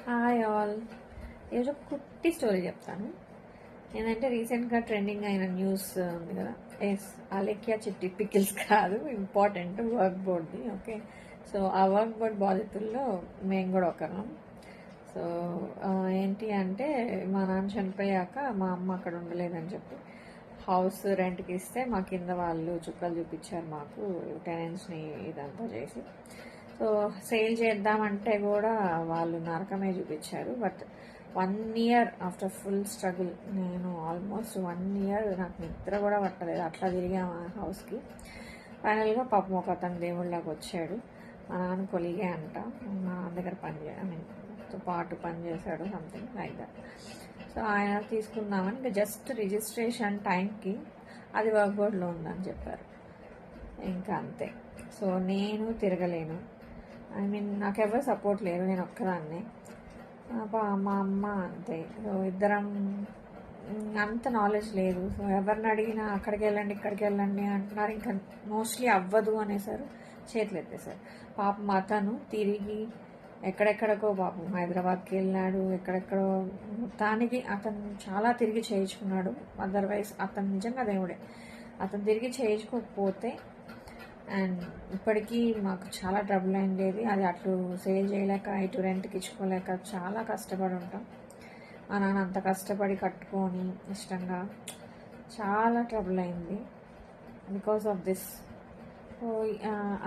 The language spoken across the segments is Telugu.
Hi all. ఈరోజు కుట్టి స్టోరీ చెప్తాను. ఏంటంటే రీసెంట్గా ట్రెండింగ్ అయిన న్యూస్ ఉంది కదా, ఎస్ అలెక్యా చిట్టి పికిల్స్ కాదు, ఇంపార్టెంట్ వర్క్ బోర్డ్ది. ఓకే, సో ఆ వర్క్ బోర్డ్ బాధితుల్లో మేము కూడా ఒకరం. సో ఏంటి అంటే మా నాన్న చనిపోయాక మా అమ్మ అక్కడ ఉండలేదని చెప్పి హౌస్ రెంట్కి ఇస్తే మా కింద వాళ్ళు చుక్కలు చూపించారు మాకు, టెనెంట్స్ని ఇదంతా చేసి. సో సేల్ చేద్దామంటే కూడా వాళ్ళు నరకమే చూపించారు. But 1 year after full struggle, నేను ఆల్మోస్ట్ 1 year నాకు నిద్ర కూడా పట్టలేదు, అట్లా తిరిగాము ఆ హౌస్కి. ఫైనల్గా పాపం ఒక అతను దేవుళ్ళకి వచ్చాడు. మా నాన్న కొలిగే అంట, మా నాన్న దగ్గర తో పాటు పని చేశాడు, సంథింగ్ లైక్ దట్. సో ఆయన తీసుకుందామని ఇంకా జస్ట్ రిజిస్ట్రేషన్ టైంకి అది వర్క్ బోర్డ్లో ఉందని చెప్పారు. ఇంకా అంతే. సో నేను తిరగలేను, నాకు ఎవరు సపోర్ట్ లేరు, నేను ఒక్కదాన్నే. మా అమ్మ అంతే. సో ఇద్దరం అంత నాలెడ్జ్ లేదు. సో ఎవరిని అడిగినా అక్కడికి వెళ్ళండి ఇక్కడికి వెళ్ళండి అంటున్నారు. ఇంకా మోస్ట్లీ అవ్వదు అనేసారు, చేతులు ఎత్తేసారు. పాపం అతను తిరిగి ఎక్కడెక్కడికో పాపం హైదరాబాద్కి వెళ్ళాడు, ఎక్కడెక్కడో. మొత్తానికి అతను చాలా తిరిగి చేయించుకున్నాడు. అదర్వైజ్ అతను నిజంగా దేవుడే. అతను తిరిగి చేయించుకోకపోతే అండ్ ఇప్పటికీ మాకు చాలా ట్రబుల్ అయిండేది. అది అట్లు సేల్ చేయలేక, ఇటు రెంట్కి ఇచ్చుకోలేక చాలా కష్టపడి ఉంటాం. మా నాన్న అంత కష్టపడి కట్టుకొని ఇష్టంగా చాలా ట్రబుల్ అయింది బికాస్ ఆఫ్ దిస్. సో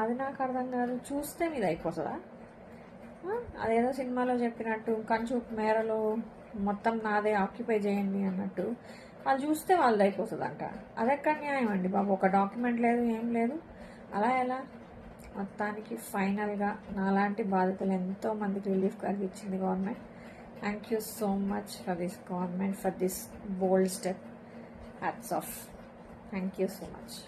అది నాకు అర్థం కాదు. చూస్తే మీద అయిపోతుందా? అదేదో సినిమాలో చెప్పినట్టు కంచూపు మేరలో మొత్తం నాదే ఆక్యుపై చేయండి అన్నట్టు, వాళ్ళు చూస్తే వాళ్ళది అయిపోతుందంట. అదెక్కడ న్యాయం అండి బాబు? ఒక డాక్యుమెంట్ లేదు, ఏం లేదు, అలా ఎలా? మొత్తానికి ఫైనల్గా నాలాంటి బాధితులు ఎంతోమందికి రిలీఫ్ కలిగించింది government. Thank you so much for this government, for this bold step. Hats off. Thank you so much.